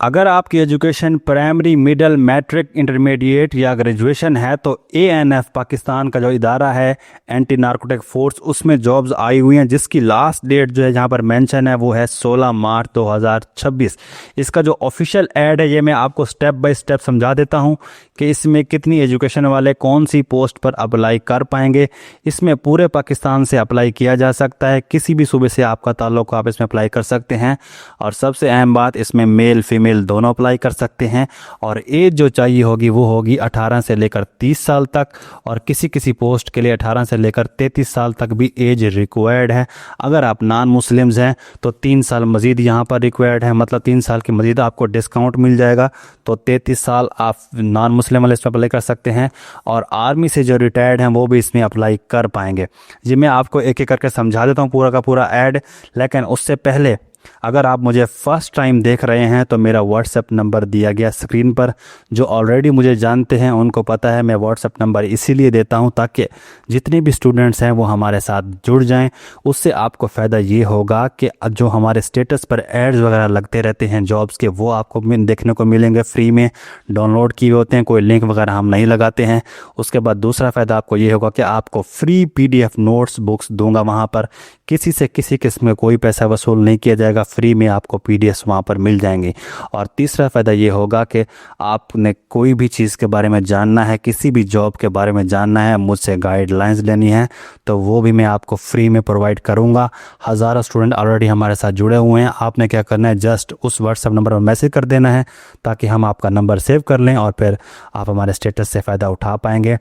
अगर आपकी education primary, middle, matric, intermediate या ग्रेजुएशन है तो एएनएफ पाकिस्तान का जो इदारा है एंटी नार्कोटिक फोर्स, उसमें जॉब्स आई हुई हैं जिसकी लास्ट डेट जो है जहां पर मेंशन है वो है 16 मार्च 2026। इसका जो ऑफिशियल ऐड है ये मैं आपको स्टेप बाय स्टेप समझा देता हूं कि इसमें कितनी एजुकेशन वाले कौन सी पोस्ट पर अप्लाई कर पाएंगे। इसमें पूरे पाकिस्तान से अप्लाई किया जा सकता है, किसी भी सूबे से आपका ताल्लुक, आप इसमें अप्लाई कर सकते हैं। और सबसे अहम बात, इसमें मेल फीमेल दोनों अप्लाई कर सकते हैं। और एज जो चाहिए होगी वो होगी 18 से लेकर 30 साल तक, और किसी किसी पोस्ट के लिए 18 से लेकर 33 साल तक भी एज रिक्वायर्ड है। अगर आप नॉन मुस्लिम्स हैं तो 3 साल मज़ीद यहाँ पर रिक्वायर्ड है, मतलब 3 साल की मज़ीद आपको डिस्काउंट मिल जाएगा। तो 33 साल आप नॉन मुस्लिम वाले इसमें अप्लाई कर सकते हैं। और आर्मी से जो रिटायर्ड हैं वो भी इसमें अप्लाई कर पाएंगे। जी मैं आपको एक एक करके समझा देता हूँ पूरा का पूरा ऐड, लेकिन उससे पहले अगर आप मुझे फ़र्स्ट टाइम देख रहे हैं तो मेरा व्हाट्सएप नंबर दिया गया स्क्रीन पर। जो ऑलरेडी मुझे जानते हैं उनको पता है, मैं व्हाट्सएप नंबर इसीलिए देता हूं ताकि जितने भी स्टूडेंट्स हैं वो हमारे साथ जुड़ जाएं। उससे आपको फ़ायदा ये होगा कि जो हमारे स्टेटस पर एड्स वगैरह लगते रहते हैं जॉब्स के, वो आपको देखने को मिलेंगे, फ्री में डाउनलोड किए होते हैं, कोई लिंक वगैरह हम नहीं लगाते हैं। उसके बाद दूसरा फ़ायदा आपको ये होगा कि आपको फ्री PDF नोट्स बुक्स दूंगा वहाँ पर, किसी से किसी किस्म में कोई पैसा वसूल नहीं किया जाएगा, फ्री में आपको PDFs वहाँ पर मिल जाएंगे। और तीसरा फ़ायदा ये होगा कि आपने कोई भी चीज़ के बारे में जानना है, किसी भी जॉब के बारे में जानना है, मुझसे गाइडलाइंस लेनी है तो वो भी मैं आपको फ्री में प्रोवाइड करूँगा। हज़ारों स्टूडेंट ऑलरेडी हमारे साथ जुड़े हुए हैं। आपने क्या करना है, जस्ट उस व्हाट्सएप नंबर पर मैसेज कर देना है ताकि हम आपका नंबर सेव कर लें और फिर आप हमारे स्टेटस से फ़ायदा उठा पाएंगे।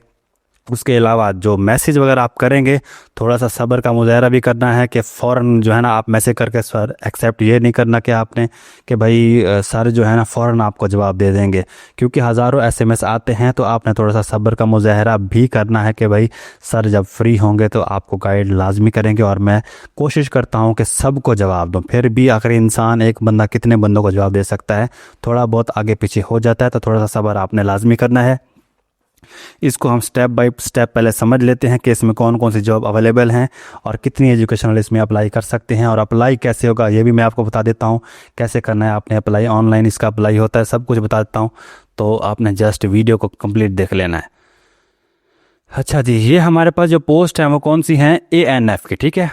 उसके अलावा जो मैसेज वगैरह आप करेंगे, थोड़ा सा सब्र का मुजाहरा भी करना है कि फ़ौरन जो है ना आप मैसेज करके सर एक्सेप्ट ये नहीं करना कि आपने कि भाई सर जो है ना फ़ौरन आपको जवाब दे देंगे, क्योंकि हज़ारों SMS आते हैं। तो आपने थोड़ा सा सब्र का मुजाहरा भी करना है कि भाई सर जब फ्री होंगे तो आपको गाइड लाजमी करेंगे। और मैं कोशिश करता हूँ कि सबको जवाब दूँ। फिर भी आखिर इंसान एक बंदा कितने बंदों को जवाब दे सकता है, थोड़ा बहुत आगे पीछे हो जाता है। तो थोड़ा सा सब्र आपने लाजमी करना है। इसको हम स्टेप बाय स्टेप पहले समझ लेते हैं कि इसमें कौन कौन सी जॉब अवेलेबल हैं और कितनी एजुकेशनल इसमें अप्लाई कर सकते हैं। और अप्लाई कैसे होगा ये भी मैं आपको बता देता हूँ, कैसे करना है आपने अप्लाई, ऑनलाइन इसका अप्लाई होता है, सब कुछ बता देता हूँ। तो आपने जस्ट वीडियो को कंप्लीट देख लेना है। अच्छा जी, ये हमारे पास जो पोस्ट है वो कौन सी हैं, ANF की। ठीक है,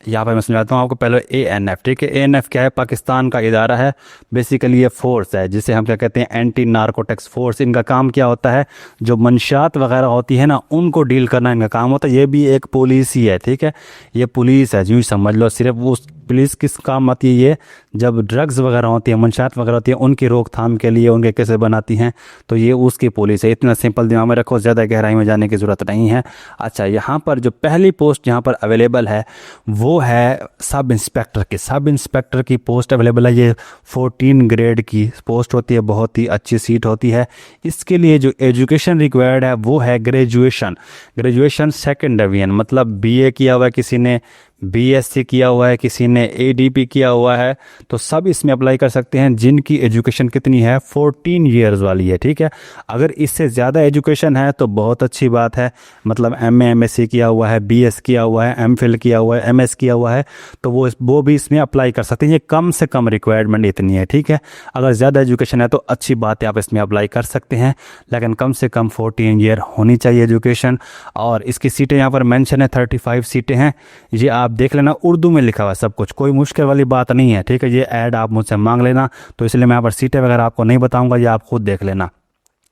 यहाँ पर मैं समझाता हूँ आपको पहले ANF। ठीक है, ANF क्या है, पाकिस्तान का इदारा है। बेसिकली ये फोर्स है जिसे हम क्या कहते हैं, एंटी नार्कोटिक्स फोर्स। इनका काम क्या होता है, जो मंशात वगैरह होती है ना उनको डील करना इनका काम होता है। ये भी एक पुलिस ही है। ठीक है, ये पुलिस है, यूँ समझ लो। सिर्फ वो पुलिस किस काम आती है, ये जब ड्रग्स वगैरह होती है, मंशात वगैरह होती है, उनकी रोकथाम के लिए उनके कैसे बनाती हैं, तो ये उसकी पुलिस है। इतना सिंपल दिमाग में रखो, ज़्यादा गहराई में जाने की ज़रूरत नहीं है। अच्छा, यहाँ पर जो पहली पोस्ट यहाँ पर अवेलेबल है वो है सब इंस्पेक्टर की। सब इंस्पेक्टर की पोस्ट अवेलेबल है। ये 14 ग्रेड की पोस्ट होती है, बहुत ही अच्छी सीट होती है। इसके लिए जो एजुकेशन रिक्वायर्ड है वो है ग्रेजुएशन सेकेंड डिवीजन, मतलब BA किया हुआ है, किसी ने BSc किया हुआ है, किसी ने ADP किया हुआ है, तो सब इसमें अप्लाई कर सकते हैं जिनकी एजुकेशन कितनी है, 14 ईयर्स वाली है। ठीक है, अगर इससे ज़्यादा एजुकेशन है तो बहुत अच्छी बात है, मतलब MA MSc किया हुआ है, BS किया हुआ है, MPhil किया हुआ है, MS किया हुआ है, तो वो भी इसमें अप्लाई कर सकते हैं। ये कम से कम रिक्वायरमेंट इतनी है। ठीक है, अगर ज़्यादा एजुकेशन है तो अच्छी बात है, आप इसमें अप्लाई कर सकते हैं, लेकिन कम से कम 14 ईयर होनी चाहिए एजुकेशन। और इसकी सीटें यहाँ पर मेंशन है, 35 सीटें हैं। ये आप देख लेना, उर्दू में लिखा हुआ सब कुछ, कोई मुश्किल वाली बात नहीं है। ठीक है, ये ऐड आप मुझसे मांग लेना, तो इसलिए मैं यहाँ पर सीटें वगैरह आपको नहीं बताऊंगा, ये आप खुद देख लेना।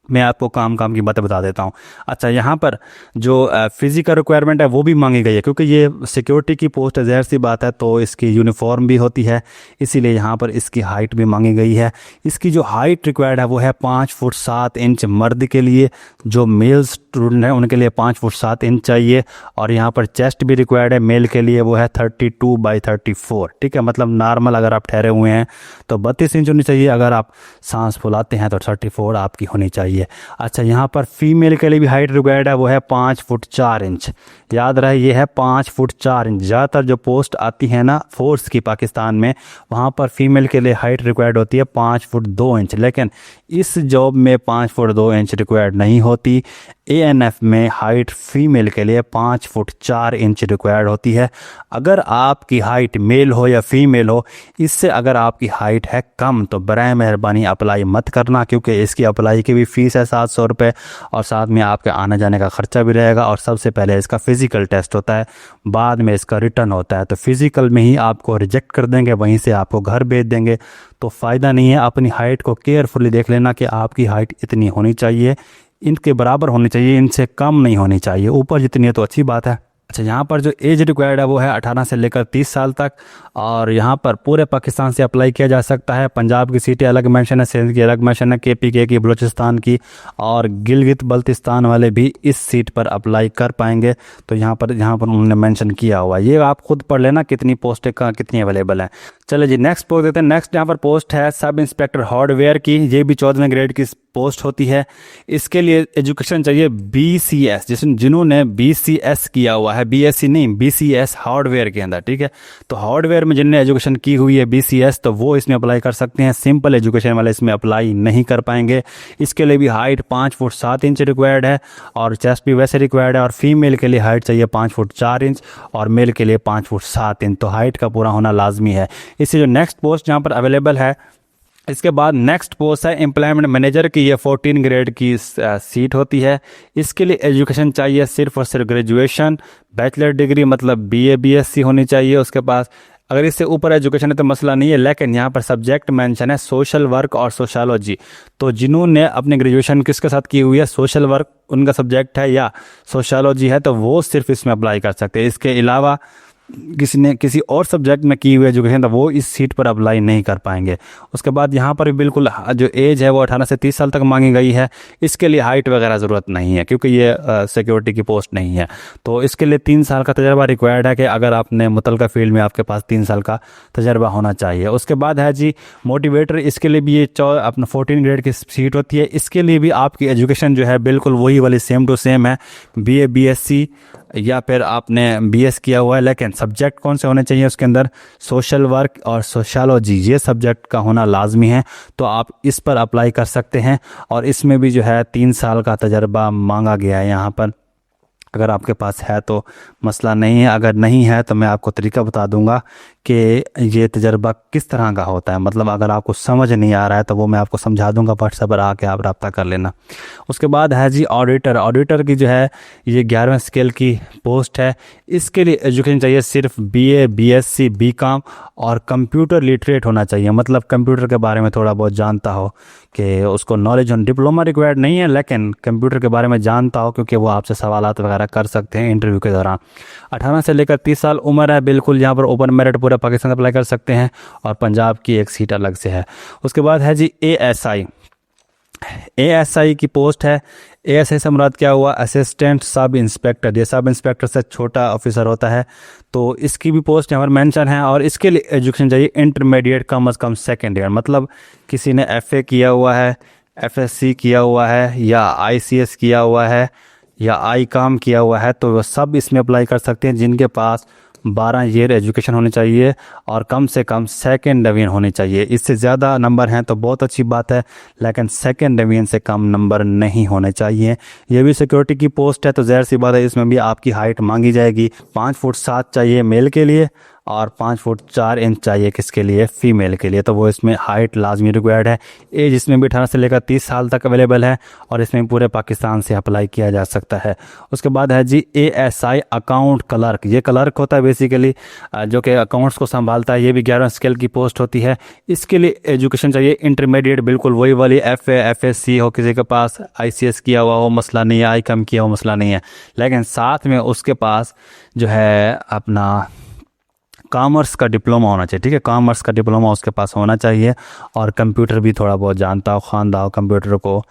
मैं आपको काम की बातें बता देता हूँ। अच्छा, यहाँ पर जो फिजिकल रिक्वायरमेंट है वो भी मांगी गई है, क्योंकि ये सिक्योरिटी की पोस्ट है, ज़ाहिर सी बात है, तो इसकी यूनिफॉर्म भी होती है, इसीलिए यहाँ पर इसकी हाइट भी मांगी गई है। इसकी जो हाइट रिक्वायर्ड है वो है 5 फुट 7 इंच मर्द के लिए, जो मेल स्टूडेंट हैं उनके लिए 5 फुट 7 इंच चाहिए। और यहाँ पर चेस्ट भी रिक्वायर्ड है, मेल के लिए वो है 32 बाई 34। ठीक है, मतलब नॉर्मल अगर आप ठहरे हुए हैं तो 32 इंच होनी चाहिए, अगर आप सांस फुलाते हैं तो 34 आपकी होनी चाहिए। अच्छा, यहाँ पर फीमेल के लिए भी हाइट रिक्वायर्ड है, वो है 5 फुट 4 इंच। याद रहे, ये है 5 फुट 4 इंच। ज़्यादातर जो पोस्ट आती है ना फोर्स की पाकिस्तान में, वहाँ पर फीमेल के लिए हाइट रिक्वायर्ड होती है 5 फुट 2 इंच, लेकिन इस जॉब में 5 फुट 2 इंच रिक्वायर्ड नहीं होती। ANF में हाइट फीमेल के लिए 5 फुट 4 इंच रिक्वायर्ड होती है। अगर आपकी हाइट मेल हो या फीमेल हो, इससे अगर आपकी हाइट है कम तो बराए मेहरबानी अप्लाई मत करना, क्योंकि इसकी अप्लाई की भी फ़ीस है 700 रुपये और साथ में आपके आने जाने का ख़र्चा भी रहेगा। और सबसे पहले इसका फ़िज़िकल टेस्ट होता है, बाद में इसका रिटर्न होता है। तो फिज़िकल में ही आपको रिजेक्ट कर देंगे, वहीं से आपको घर भेज देंगे, तो फ़ायदा नहीं है। अपनी हाइट को केयरफुली देख लेना कि आपकी हाइट इतनी होनी चाहिए, इनके बराबर होनी चाहिए, इनसे कम नहीं होनी चाहिए। ऊपर जितनी है तो अच्छी बात है। अच्छा, यहाँ पर जो एज रिक्वायर्ड है वो है 18 से लेकर 30 साल तक, और यहाँ पर पूरे पाकिस्तान से अप्लाई किया जा सकता है। पंजाब की सीटें अलग मेंशन है, सिंध की अलग मेंशन है, KPK की, बलूचिस्तान की और गिलगित बल्तिस्तान वाले भी इस सीट पर अप्लाई कर पाएंगे। तो यहाँ पर उन्होंने मेंशन किया हुआ है, ये आप खुद पढ़ लेना कितनी पोस्टें का कितनी अवेलेबल है। चलो जी, नेक्स्ट पोस्ट देते हैं। नेक्स्ट यहाँ पर पोस्ट है सब इंस्पेक्टर हार्डवेयर की, ये भी 14वें ग्रेड की पोस्ट होती है। इसके लिए एजुकेशन चाहिए BCS, जिन्होंने BCS किया हुआ है, BSc नहीं, BCS हार्डवेयर के अंदर, ठीक है। तो हार्डवेयर में जिनने एजुकेशन की हुई है BCS, तो वो इसमें अप्लाई कर सकते हैं। सिंपल एजुकेशन वाले इसमें अप्लाई नहीं कर पाएंगे। इसके लिए भी हाइट 5 फुट 7 इंच रिक्वायर्ड है और चेस्ट भी वैसे रिक्वायर्ड है। और फीमेल के लिए हाइट चाहिए 5 फुट 4 इंच और मेल के लिए 5 फुट 7 इंच, तो हाइट का पूरा होना लाजमी है। इससे जो नेक्स्ट पोस्ट यहाँ पर अवेलेबल है, इसके बाद नेक्स्ट पोस्ट है एम्प्लॉयमेंट मैनेजर की, ये 14 ग्रेड की सीट होती है। इसके लिए एजुकेशन चाहिए सिर्फ और सिर्फ ग्रेजुएशन, बैचलर डिग्री मतलब BA BSc होनी चाहिए उसके पास। अगर इससे ऊपर एजुकेशन है तो मसला नहीं है, लेकिन यहाँ पर सब्जेक्ट मेंशन है सोशल वर्क और सोशलॉजी। तो जिन्होंने अपनी ग्रेजुएशन किसके साथ की हुई है, सोशल वर्क उनका सब्जेक्ट है या सोशलॉजी है, तो वो सिर्फ इसमें अप्लाई कर सकते हैं। इसके अलावा किसी ने किसी और सब्जेक्ट में की हुई एजुकेशन तो वो इस सीट पर अप्लाई नहीं कर पाएंगे। उसके बाद यहाँ पर बिल्कुल जो एज है वो 18 से 30 साल तक मांगी गई है। इसके लिए हाइट वगैरह ज़रूरत नहीं है, क्योंकि ये सिक्योरिटी की पोस्ट नहीं है। तो इसके लिए 3 साल का तजर्बा रिक्वायर्ड है, कि अगर आपने मुतलका फील्ड में आपके पास 3 साल का तजर्बा होना चाहिए। उसके बाद है जी मोटिवेटर, इसके लिए भी ये अपना 14 ग्रेड की सीट होती है। इसके लिए भी आपकी एजुकेशन जो है बिल्कुल वही वाली सेम टू सेम है, BA BSc या फिर आपने BS किया हुआ है, लेकिन सब्जेक्ट कौन से होने चाहिए उसके अंदर, सोशल वर्क और सोशलॉजी, ये सब्जेक्ट का होना लाजमी है। तो आप इस पर अप्लाई कर सकते हैं और इसमें भी जो है 3 साल का तजर्बा मांगा गया है यहाँ पर। अगर आपके पास है तो मसला नहीं है, अगर नहीं है तो मैं आपको तरीका बता दूंगा कि ये तजर्बा किस तरह का होता है। मतलब अगर आपको समझ नहीं आ रहा है तो वो मैं आपको समझा दूंगा, व्हाट्सएप पर आके आप रब्ता कर लेना। उसके बाद है जी ऑडिटर। ऑडिटर की जो है ये 11वें स्केल की पोस्ट है। इसके लिए एजुकेशन चाहिए सिर्फ BA BSc BCom और कंप्यूटर लिटरेट होना चाहिए, मतलब कंप्यूटर के बारे में थोड़ा बहुत जानता हो, कि उसको नॉलेज ऑन डिप्लोमा रिक्वायर्ड नहीं है, लेकिन कंप्यूटर के बारे में जानता हो, क्योंकि वो आपसे सवालात वगैरह कर सकते हैं इंटरव्यू के दौरान। 18 से लेकर 30 साल उम्र है, बिल्कुल यहाँ पर ओपन मेरिट पूरा पाकिस्तान अप्लाई कर सकते हैं और पंजाब की एक सीट अलग से है। उसके बाद है जी ASI की पोस्ट है। ASI से मुराद क्या हुआ, असिस्टेंट सब इंस्पेक्टर, ये सब इंस्पेक्टर से छोटा ऑफिसर होता है। तो इसकी भी पोस्ट यहाँ पर मेंशन है और इसके लिए एजुकेशन चाहिए इंटरमीडिएट कम अज़ कम सेकेंड ईयर, मतलब किसी ने FA किया हुआ है, FSc किया हुआ है या ICS किया हुआ है या ICOM किया हुआ है, तो वो सब इसमें अप्लाई कर सकते हैं, जिनके पास 12 ईयर एजुकेशन होनी चाहिए और कम से कम सेकेंड डिवीजन होनी चाहिए। इससे ज़्यादा नंबर हैं तो बहुत अच्छी बात है, लेकिन सेकेंड डिवीजन से कम नंबर नहीं होने चाहिए। ये भी सिक्योरिटी की पोस्ट है, तो ज़ाहिर सी बात है इसमें भी आपकी हाइट मांगी जाएगी। 5 फुट 7 चाहिए मेल के लिए और 5 फुट 4 इंच चाहिए किसके लिए, फीमेल के लिए। तो वो इसमें हाइट लाजमी रिक्वायर्ड है। एज इसमें भी 18 से लेकर 30 साल तक अवेलेबल है और इसमें पूरे पाकिस्तान से अप्लाई किया जा सकता है। उसके बाद है जी ASI अकाउंट क्लर्क। ये क्लर्क होता है बेसिकली जो कि अकाउंट्स को संभालता है। ये भी 11 स्केल की पोस्ट होती है। इसके लिए एजुकेशन चाहिए इंटरमीडिएट, बिल्कुल वही वाली FA FSc हो किसी के पास, ICS किया हुआ हो मसला नहीं है, ICOM किया हुआ मसला नहीं है, लेकिन साथ में उसके पास जो है अपना कॉमर्स का डिप्लोमा होना चाहिए। ठीक है, कॉमर्स का डिप्लोमा उसके पास होना चाहिए और कंप्यूटर भी थोड़ा बहुत जानता हो, खानदा हो, कंप्यूटर को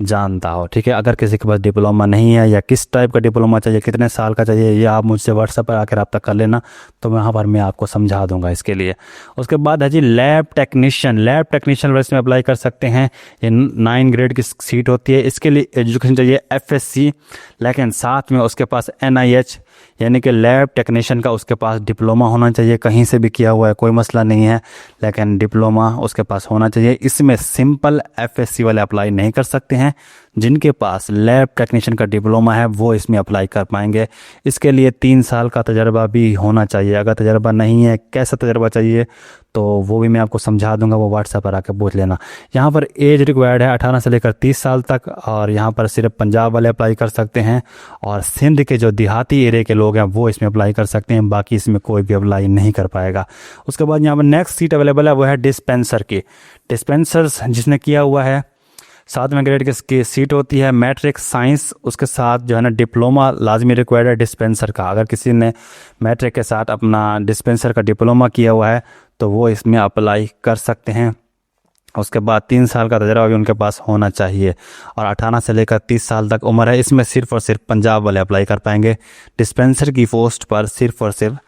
जानता हो। ठीक है, अगर किसी के पास डिप्लोमा नहीं है या किस टाइप का डिप्लोमा चाहिए, कितने साल का चाहिए, ये आप मुझसे व्हाट्सएप पर आकर रब्ता कर लेना, तो वहाँ पर मैं आपको समझा दूंगा इसके लिए। उसके बाद है जी लैब टेक्नीशियन। लैब टेक्नीशियन वैसे में अप्लाई कर सकते हैं। ये 9 ग्रेड की सीट होती है। इसके लिए एजुकेशन चाहिए FSc, लेकिन साथ में उसके पास NIH यानी कि लैब टेक्नीशियन का उसके पास डिप्लोमा होना चाहिए। कहीं से भी किया हुआ है कोई मसला नहीं है, लेकिन डिप्लोमा उसके पास होना चाहिए। इसमें सिंपल FSc वाले अप्लाई नहीं कर सकते हैं, जिनके पास लैब टेक्नीशियन का डिप्लोमा है वो इसमें अप्लाई कर पाएंगे। इसके लिए 3 साल का तजर्बा भी होना चाहिए। अगर तजर्बा नहीं है, कैसा तजर्बा चाहिए तो वो भी मैं आपको समझा दूंगा, वो व्हाट्सएप पर आकर पूछ लेना। यहाँ पर एज रिक्वायर्ड है 18 से लेकर 30 साल तक, और यहाँ पर सिर्फ पंजाब वाले अप्लाई कर सकते हैं और सिंध के जो देहाती एरिया के लोग हैं वो इसमें अप्लाई कर सकते हैं, बाकी इसमें कोई भी अप्लाई नहीं कर पाएगा। उसके बाद यहाँ पर नेक्स्ट सीट अवेलेबल है वो है डिस्पेंसर की। डिस्पेंसर्स जिसने किया हुआ है 7वें ग्रेड की सीट होती है, मैट्रिक साइंस, उसके साथ जो है ना डिप्लोमा लाजमी रिक्वायर्ड है डिस्पेंसर का। अगर किसी ने मैट्रिक के साथ अपना डिस्पेंसर का डिप्लोमा किया हुआ है तो वो इसमें अप्लाई कर सकते हैं। उसके बाद 3 साल का तजर्बा भी उनके पास होना चाहिए और 18 से लेकर 30 साल तक उम्र है। इसमें सिर्फ और सिर्फ पंजाब वाले अप्लाई कर पाएंगे। डिस्पेंसर की पोस्ट पर सिर्फ और सिर्फ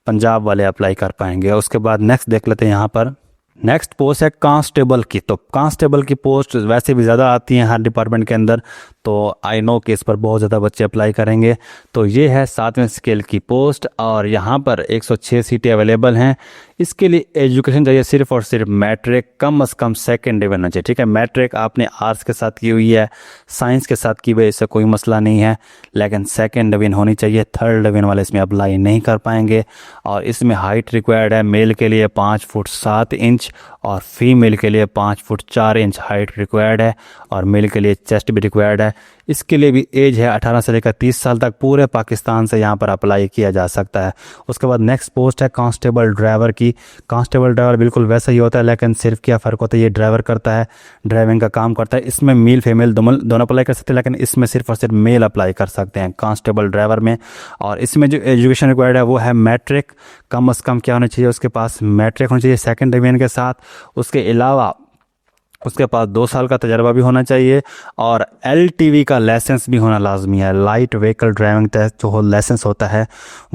पंजाब वाले अप्लाई कर पाएंगे। उसके बाद नेक्स्ट देख लेते हैं। यहाँ पर नेक्स्ट पोस्ट है कांस्टेबल की। तो कांस्टेबल की पोस्ट वैसे भी ज़्यादा आती हैं हर डिपार्टमेंट के अंदर, तो आई नो कि इस पर बहुत ज़्यादा बच्चे अप्लाई करेंगे। तो ये है 7वें स्केल की पोस्ट और यहाँ पर 106 सीटें अवेलेबल हैं। इसके लिए एजुकेशन चाहिए सिर्फ और सिर्फ मैट्रिक, कम से कम 2nd डिवीजन होना चाहिए। ठीक है, मैट्रिक आपने आर्ट्स के साथ की हुई है, साइंस के साथ की हुई है, इससे कोई मसला नहीं है, लेकिन 2nd डिवीजन होनी चाहिए। 3rd डिवीजन वाले इसमें अप्लाई नहीं कर पाएंगे। और इसमें हाइट रिक्वायर्ड है, मेल के लिए 5 फुट 7 इंच और फीमेल के लिए 5 फुट 4 इंच हाइट रिक्वायर्ड है, और मेल के लिए चेस्ट भी रिक्वायर्ड है। इसके लिए भी एज है 18 से लेकर 30 साल तक। पूरे पाकिस्तान से यहाँ पर अप्लाई किया जा सकता है। उसके बाद नेक्स्ट पोस्ट है कांस्टेबल ड्राइवर की। कांस्टेबल ड्राइवर बिल्कुल वैसा ही होता है, लेकिन सिर्फ क्या फ़र्क होता है, ये ड्राइवर करता है, ड्राइविंग का काम करता है। इसमें मेल फीमेल दोनों अप्लाई कर सकते हैं, लेकिन इसमें सिर्फ और सिर्फ मेल अप्लाई कर सकते हैं कांस्टेबल ड्राइवर में। और इसमें जो एजुकेशन रिक्वायर्ड है वो है मैट्रिक, कम से कम क्या होना चाहिए, उसके पास मैट्रिक होनी चाहिए 2nd डिवीजन के साथ। उसके अलावा उसके पास 2 साल का तजर्बा भी होना चाहिए और LTV का लाइसेंस भी होना लाजमी है। लाइट व्हीकल ड्राइविंग टेस्ट जो लाइसेंस होता है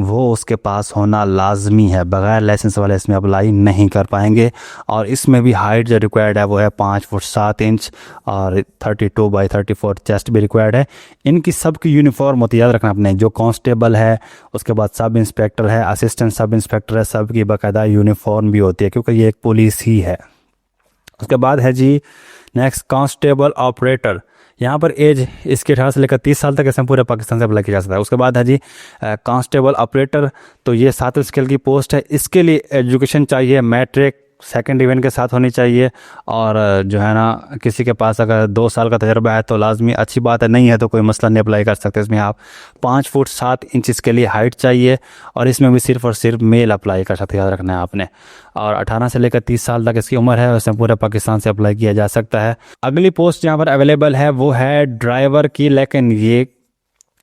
वो उसके पास होना लाजमी है। बगैर लाइसेंस वाले इसमें अप्लाई नहीं कर पाएंगे। और इसमें भी हाइट जो रिक्वायर्ड है वो है 5 फुट 7 इंच और 32 बाई 34 चेस्ट भी रिक्वायर्ड है। इनकी सबकी यूनिफॉर्म होती है, याद रखना अपने, जो कांस्टेबल है, उसके बाद सब इंस्पेक्टर है, असिस्टेंट सब इंस्पेक्टर है, सबकी बाकायदा यूनिफॉर्म भी होती है, क्योंकि ये एक पुलिस ही है। उसके बाद है जी नेक्स्ट कांस्टेबल ऑपरेटर। यहाँ पर एज इसके 18 से लेकर 30 साल तक इसमें पूरे पाकिस्तान से अप्लाई किया जा सकता है। उसके बाद है जी कांस्टेबल ऑपरेटर। तो ये 7वें स्केल की पोस्ट है। इसके लिए एजुकेशन चाहिए मैट्रिक 2nd डिवीजन के साथ होनी चाहिए, और जो है ना किसी के पास अगर 2 साल का तजर्बा है तो लाजमी, अच्छी बात है, नहीं है तो कोई मसला नहीं, अप्लाई कर सकते। इसमें आप 5 फुट 7 इंच इसके लिए हाइट चाहिए और इसमें भी सिर्फ और सिर्फ मेल अप्लाई कर सकते, याद रखना है आपने। और 18 से लेकर 30 साल तक इसकी उम्र है, उसमें पूरे पाकिस्तान से अप्लाई किया जा सकता है। अगली पोस्ट यहाँ पर अवेलेबल है वो है ड्राइवर की, लेकिन ये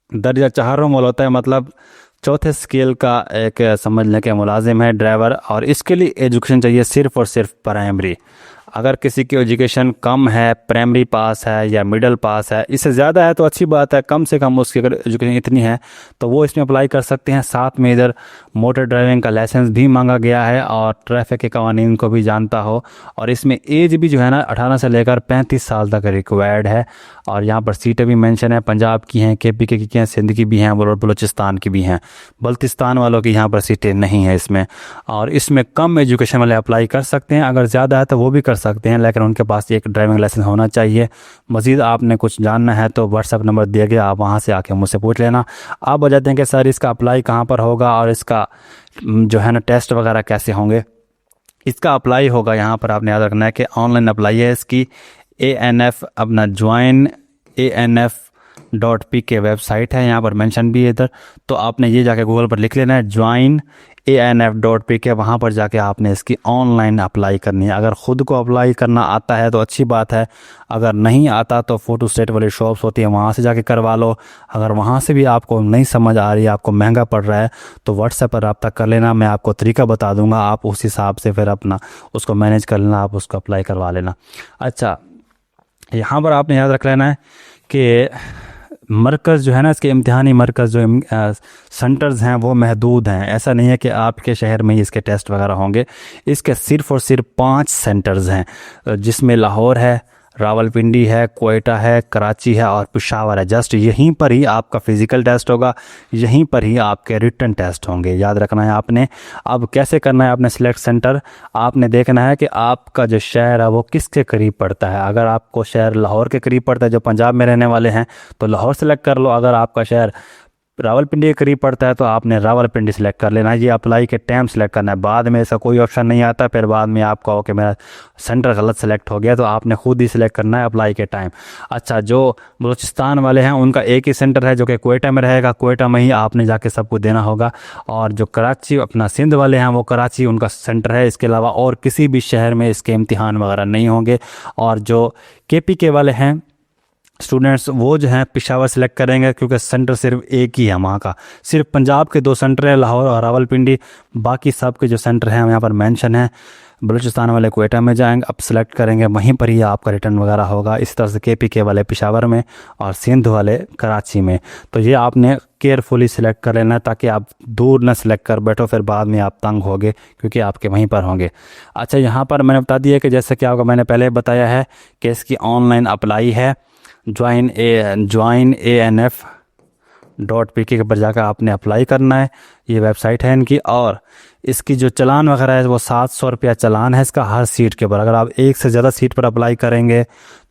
दर्जा 4 वाला होता है, मतलब 4थे स्केल का एक समझ लें कि मुलाजिम है ड्राइवर। और इसके लिए एजुकेशन चाहिए सिर्फ और सिर्फ प्राइमरी। अगर किसी की एजुकेशन कम है, प्राइमरी पास है या मिडिल पास है, इससे ज़्यादा है तो अच्छी बात है, कम से कम उसकी अगर एजुकेशन इतनी है तो वो इसमें अप्लाई कर सकते हैं। साथ में इधर मोटर ड्राइविंग का लाइसेंस भी मांगा गया है और ट्रैफिक के कवानीन को भी जानता हो। और इसमें एज भी जो है ना 18 से लेकर 35 साल तक रिक्वायर्ड है। और यहाँ पर सीटें भी मेंशन है, पंजाब की हैं, KPK की हैं, सिंध की भी हैं और बलूचिस्तान की भी हैं। बल्तिस्तान वालों की यहाँ पर सीटें नहीं हैं इसमें। और इसमें कम एजुकेशन वाले अप्लाई कर सकते हैं, अगर ज़्यादा है तो वो भी कर सकते हैं, लेकिन उनके पास एक ड्राइविंग लाइसेंस होना चाहिए। मज़ीद आपने कुछ जानना है तो व्हाट्सएप नंबर दिया गया, आप वहाँ से आके मुझसे पूछ लेना। आप बजाते हैं कि सर इसका अप्लाई कहाँ पर होगा और इसका जो है ना टेस्ट वगैरह कैसे होंगे। इसका अप्लाई होगा, यहाँ पर आपने याद रखना है कि ऑनलाइन अप्लाई है इसकी। ANF अपना ज्वाइन ANF.PK वेबसाइट है, यहाँ पर मेंशन भी है इधर, तो आपने ये जाके गूगल पर लिख लेना है ज्वाइन ANF.PK। वहाँ पर जाके आपने इसकी ऑनलाइन अप्लाई करनी है। अगर ख़ुद को अप्लाई करना आता है तो अच्छी बात है, अगर नहीं आता तो फ़ोटो स्टेट वाली शॉप्स होती हैं वहाँ से जाके करवा लो। अगर वहाँ से भी आपको नहीं समझ आ रही है, आपको महंगा पड़ रहा है, तो व्हाट्सएप पर रब्ता कर लेना, मैं आपको तरीका बता दूँगा, आप उस हिसाब से फिर अपना उसको मैनेज कर लेना, आप उसको अप्लाई करवा लेना। अच्छा, यहाँ पर आपने याद रख लेना है कि मरकज़ जो है ना, इसके इम्तिहानी मरकज़ जो सेंटर्स हैं वो महदूद हैं। ऐसा नहीं है कि आपके शहर में ही इसके टेस्ट वगैरह होंगे। इसके सिर्फ़ और सिर्फ 5 सेंटर्स हैं, जिसमें लाहौर है, रावलपिंडी है, क्वेटा है, कराची है और पेशावर है। जस्ट यहीं पर ही आपका फिजिकल टेस्ट होगा, यहीं पर ही आपके रिटन टेस्ट होंगे, याद रखना है आपने। अब कैसे करना है आपने सिलेक्ट सेंटर, आपने देखना है कि आपका जो शहर है वो किसके करीब पड़ता है। अगर आपको शहर लाहौर के करीब पड़ता है, जो पंजाब में रहने वाले हैं, तो लाहौर सेलेक्ट कर लो। अगर आपका शहर रावलपिंडी के करीब पड़ता है तो आपने रावलपिंडी सेलेक्ट कर लेना है। ये अप्लाई के टाइम सेलेक्ट करना है, बाद में ऐसा कोई ऑप्शन नहीं आता। फिर बाद में आप कहो कि मेरा सेंटर गलत सेलेक्ट हो गया, तो आपने खुद ही सिलेक्ट करना है अप्लाई के टाइम। अच्छा, जो बलूचिस्तान वाले हैं उनका एक ही सेंटर है जो कि क्वेटा में रहेगा, क्वेटा में ही आपने जाके सबको देना होगा। और जो कराची अपना सिंध वाले हैं वो कराची उनका सेंटर है, इसके अलावा और किसी भी शहर में इसके इम्तिहान वगैरह नहीं होंगे। और जो KPK वाले हैं स्टूडेंट्स, वो जो हैं पेशावर सेलेक्ट करेंगे, क्योंकि सेंटर सिर्फ एक ही है वहाँ का। सिर्फ पंजाब के 2 सेंटर है, लाहौर और रावलपिंडी। बाकी सब के जो सेंटर हैं यहाँ पर मेंशन है। बलूचिस्तान वाले क्वेटा में जाएंगे, अब सेलेक्ट करेंगे, वहीं पर ही आपका रिटर्न वगैरह होगा। इस तरह से KPK वाले पेशावर में और सिंध वाले कराची में। तो ये आपने केयरफुली सिलेक्ट कर लेना ताकि आप दूर ना सिलेक्ट कर बैठो, फिर बाद में आप तंग होगे क्योंकि आपके वहीं पर होंगे। अच्छा, यहाँ पर मैंने बता दिया कि जैसे कि आपको मैंने पहले बताया है कि इसकी ऑनलाइन अप्लाई है। joinanf.pk के पर जाकर आपने अप्लाई करना है। ये वेबसाइट है इनकी। और इसकी जो चलान वगैरह है वो 700 रुपया चलान है इसका हर सीट के ऊपर। अगर आप एक से ज़्यादा सीट पर अप्लाई करेंगे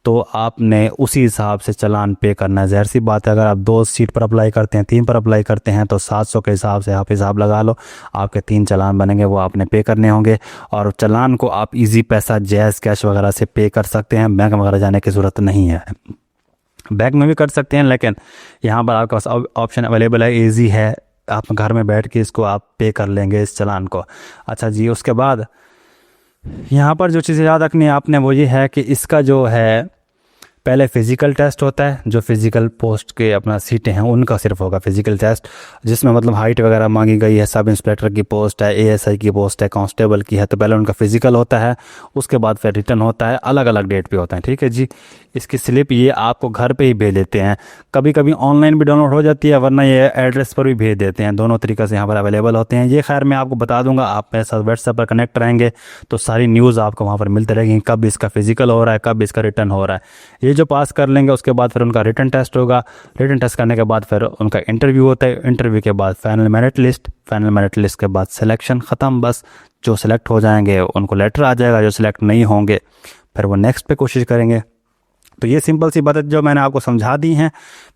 तो आपने उसी हिसाब से चलान पे करना है। ज़ाहिर सी बात है, अगर आप 2 सीट पर अप्लाई करते हैं, 3 पर अप्लाई करते हैं, तो 700 के हिसाब से आप हिसाब लगा लो, आपके 3 चलान बनेंगे, वो आपने पे करने होंगे। और चलान को आप इजी पैसा, जैज़ कैश वगैरह से पे कर सकते हैं, बैंक वगैरह जाने की ज़रूरत नहीं है। बैंक में भी कर सकते हैं, लेकिन यहाँ पर आपके पास ऑप्शन अवेलेबल है, इजी है, आप घर में बैठ के इसको आप पे कर लेंगे इस चलान को। अच्छा जी, उसके बाद यहाँ पर जो चीज़ें याद रखनी है आपने वो ये है कि इसका जो है पहले फ़िज़िकल टेस्ट होता है। जो फ़िज़िकल पोस्ट के अपना सीटें हैं उनका सिर्फ होगा फ़िज़िकल टेस्ट, जिसमें मतलब हाइट वगैरह मांगी गई है। सब इंस्पेक्टर की पोस्ट है, ASI की पोस्ट है, कांस्टेबल की है, तो पहले उनका फ़िज़िकल होता है, उसके बाद फिर रिटर्न होता है। अलग अलग डेट पे होता है, ठीक है जी। इसकी स्लिप ये आपको घर पे ही भेज देते हैं, कभी कभी ऑनलाइन भी डाउनलोड हो जाती है, वरना ये एड्रेस पर भी भेज देते हैं। दोनों तरीक़े से यहाँ पर अवेलेबल होते हैं। ये खैर मैं आपको बता दूंगा, आप मेरे साथ व्हाट्सएप पर कनेक्ट रहेंगे तो सारी न्यूज़ आपको वहाँ पर मिलती रहेगी, कब इसका फ़िज़िकल हो रहा है, कब इसका रिटर्न हो रहा है। ये जो पास कर लेंगे उसके बाद फिर उनका रिटर्न टेस्ट होगा। रिटर्न टेस्ट करने के बाद फिर उनका इंटरव्यू होता है। इंटरव्यू के बाद final merit list, final merit list के बाद सिलेक्शन ख़त्म। बस जो सिलेक्ट हो जाएंगे उनको लेटर आ जाएगा, जो सिलेक्ट नहीं होंगे फिर वो नेक्स्ट पे कोशिश करेंगे। तो ये सिंपल सी बात है जो मैंने आपको समझा दी हैं।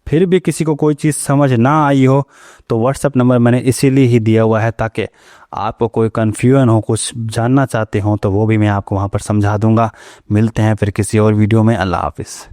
फिर भी किसी को कोई चीज़ समझ ना आई हो तो व्हाट्सएप नंबर मैंने इसीलिए ही दिया हुआ है ताकि आपको कोई कन्फ्यूजन हो, कुछ जानना चाहते हो तो वो भी मैं आपको वहाँ पर समझा दूँगा। मिलते हैं फिर किसी और वीडियो में। अल्लाह हाफ़िज़।